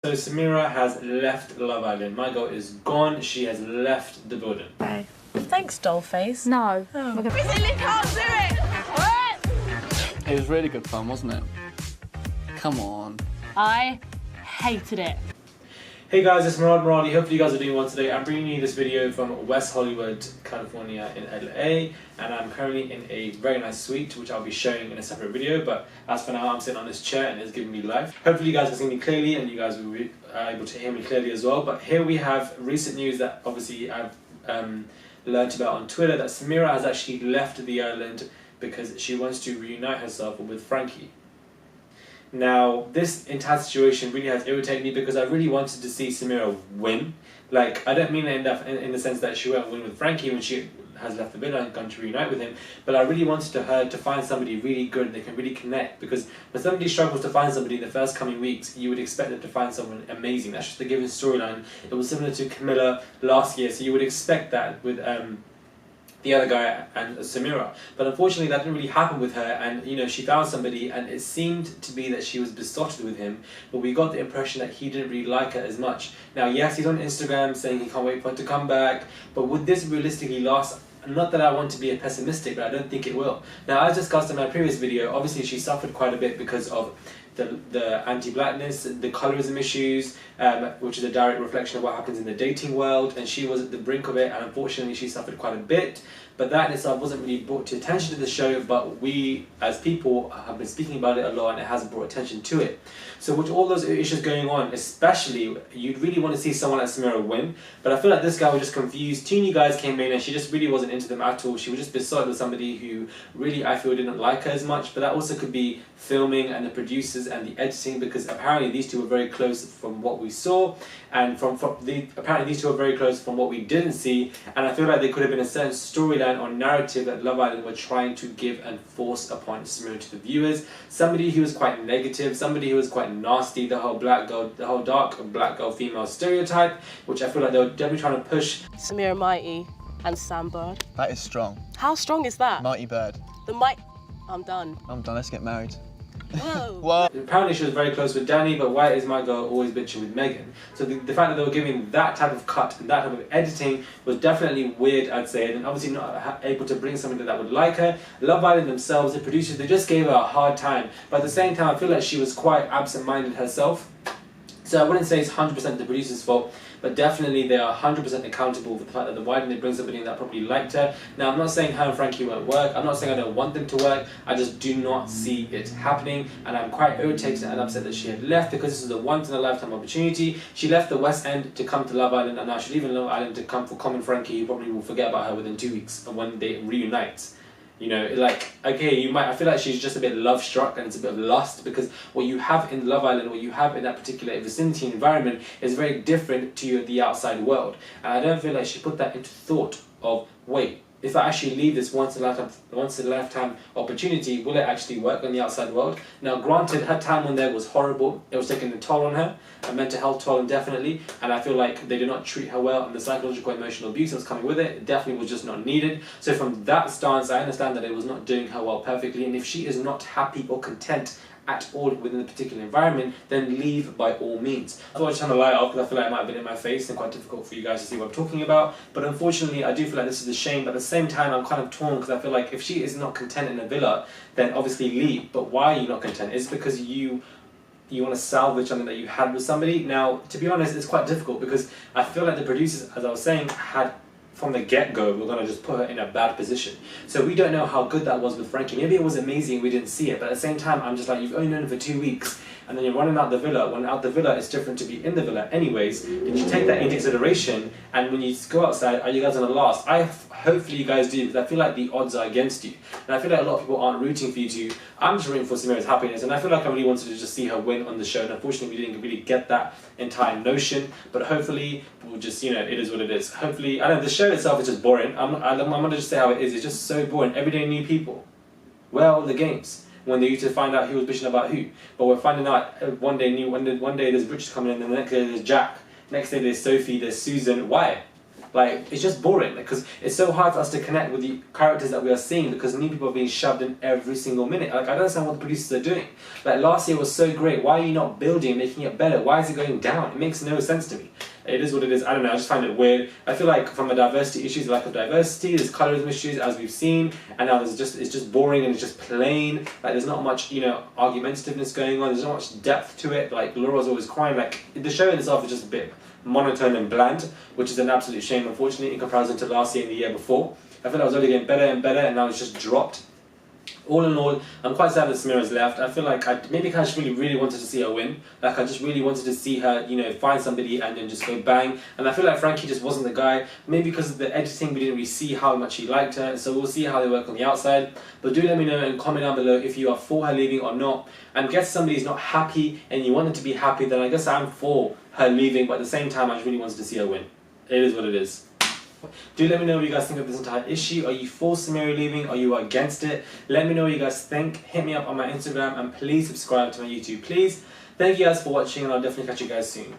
So Samira has left Love Island. My girl is gone. She has left the building. Okay. Thanks, Dollface. No. Oh. We simply can't do it! What? It was really good fun, wasn't it? Come on. I hated it. Hey guys, it's Muradi. Hopefully you guys are doing well today. I'm bringing you this video from West Hollywood, California in LA, and I'm currently in a very nice suite which I'll be showing in a separate video, but as for now I'm sitting on this chair and it's giving me life. Hopefully you guys can see me clearly and you guys will be able to hear me clearly as well. But here we have recent news that obviously I've learnt about on Twitter, that Samira has actually left the island because she wants to reunite herself with Frankie. Now, this entire situation really has irritated me because I really wanted to see Samira win. Like, I don't mean it in the sense that she won't win with Frankie when she has left the villa and gone to reunite with him, but I really wanted her to find somebody really good they can really connect, because when somebody struggles to find somebody in the first coming weeks, you would expect them to find someone amazing. That's just the given storyline. It was similar to Camilla last year, so you would expect that with the other guy and Samira, but unfortunately that didn't really happen with her, and you know, she found somebody and it seemed to be that she was besotted with him, but we got the impression that he didn't really like her as much. Now yes, he's on Instagram saying he can't wait for her to come back, but would this realistically last? Not that I want to be a pessimistic, but I don't think it will. Now, as discussed in my previous video, obviously she suffered quite a bit because of the anti-blackness, the colorism issues, which is a direct reflection of what happens in the dating world, and she was at the brink of it, and unfortunately she suffered quite a bit. But that in itself wasn't really brought to attention to the show, but we as people have been speaking about it a lot and it hasn't brought attention to it. So with all those issues going on, especially, you'd really want to see someone like Samira win, but I feel like this guy was just confused. Two new guys came in and she just really wasn't into them at all. She was just besotted with somebody who really, I feel, didn't like her as much, but that also could be filming and the producers and the editing, because apparently these two were very close from what we saw, and apparently these two are very close from what we didn't see, and I feel like there could have been a certain storyline or narrative that Love Island were trying to give and force upon Samira to the viewers. Somebody who was quite negative, somebody who was quite nasty, the whole dark black girl female stereotype, which I feel like they were definitely trying to push. Samira Mighty and Sam Bird. That is strong. How strong is that? Mighty bird. I'm done. I'm done, let's get married. Whoa. Whoa. Apparently she was very close with Danny, but why is my girl always bitching with Megan? So the fact that they were giving that type of cut and that type of editing was definitely weird, I'd say, and obviously not able to bring somebody that would like her. Love Island themselves, the producers, they just gave her a hard time, but at the same time I feel like she was quite absent-minded herself. So I wouldn't say it's 100% the producer's fault, but definitely they are 100% accountable for the fact that why didn't they bring somebody in that probably liked her. Now, I'm not saying her and Frankie won't work. I'm not saying I don't want them to work. I just do not see it happening, and I'm quite irritated and upset that she had left, because this is a once-in-a-lifetime opportunity. She left the West End to come to Love Island, and now she's leaving Love Island to come for common Frankie, who probably will forget about her within 2 weeks when they reunite. You know, like, okay, I feel like she's just a bit love-struck and it's a bit of lust, because what you have in Love Island, what you have in that particular vicinity environment is very different to the outside world. And I don't feel like she put that into thought of, wait, if I actually leave this once-in-a-lifetime opportunity, will it actually work on the outside world? Now, granted, her time on there was horrible. It was taking a toll on her, a mental health toll, definitely. And I feel like they did not treat her well, and the psychological emotional abuse that was coming with it definitely was just not needed. So from that stance, I understand that it was not doing her well perfectly. And if she is not happy or content at all within a particular environment, then leave by all means. I thought I'd turn the light off because I feel like it might have been in my face and quite difficult for you guys to see what I'm talking about. But unfortunately, I do feel like this is a shame, but at the same time, I'm kind of torn, because I feel like if she is not content in a villa, then obviously leave. But why are you not content? It's because you want to salvage something that you had with somebody. Now, to be honest, it's quite difficult, because I feel like the producers, as I was saying, had from the get-go, we're going to just put her in a bad position. So we don't know how good that was with Frankie. Maybe it was amazing, we didn't see it, but at the same time, I'm just like, you've only known her for 2 weeks, and then you're running out the villa. When out the villa, it's different to be in the villa anyways. Did you take that into consideration? And when you go outside, are you guys going to last? Hopefully you guys do, because I feel like the odds are against you. And I feel like a lot of people aren't rooting for you to. I'm just rooting for Samira's happiness, and I feel like I really wanted to just see her win on the show, and unfortunately we didn't really get that entire notion, but hopefully we'll just, you know, it is what it is. Hopefully, I know the show itself is just boring. I'm going to just say how it is. It's just so boring. Everyday new people. Where are all the games? When they used to find out who was bitching about who. But we're finding out one day there's Richard coming in, and the next day there's Jack. Next day there's Sophie, there's Susan. Why? Like, it's just boring because it's so hard for us to connect with the characters that we are seeing because new people are being shoved in every single minute. Like, I don't understand what the producers are doing. Like, last year was so great. Why are you not building and making it better? Why is it going down? It makes no sense to me. It is what it is. I don't know. I just find it weird. I feel like from a diversity issues, lack of diversity, there's colorism issues as we've seen, and now it's just boring and it's just plain. Like, there's not much, you know, argumentativeness going on. There's not much depth to it. Like, Laura's always crying. Like, the show in itself is just a bit monotone and bland, which is an absolute shame, unfortunately, in comparison to last year and the year before. I feel like it was only getting better and better, and now it's just dropped. All in all, I'm quite sad that Samira's left. I feel like I just really wanted to see her win. Like, I just really wanted to see her, you know, find somebody and then just go bang. And I feel like Frankie just wasn't the guy. Maybe because of the editing, we didn't really see how much he liked her. So we'll see how they work on the outside. But do let me know and comment down below if you are for her leaving or not. And guess somebody's not happy and you want her to be happy, then I guess I'm for her leaving. But at the same time, I just really wanted to see her win. It is what it is. Do let me know what you guys think of this entire issue. Are you for Samira leaving? Are you against it? Let me know what you guys think. Hit me up on my Instagram and please subscribe to my YouTube, please. Thank you guys for watching and I'll definitely catch you guys soon.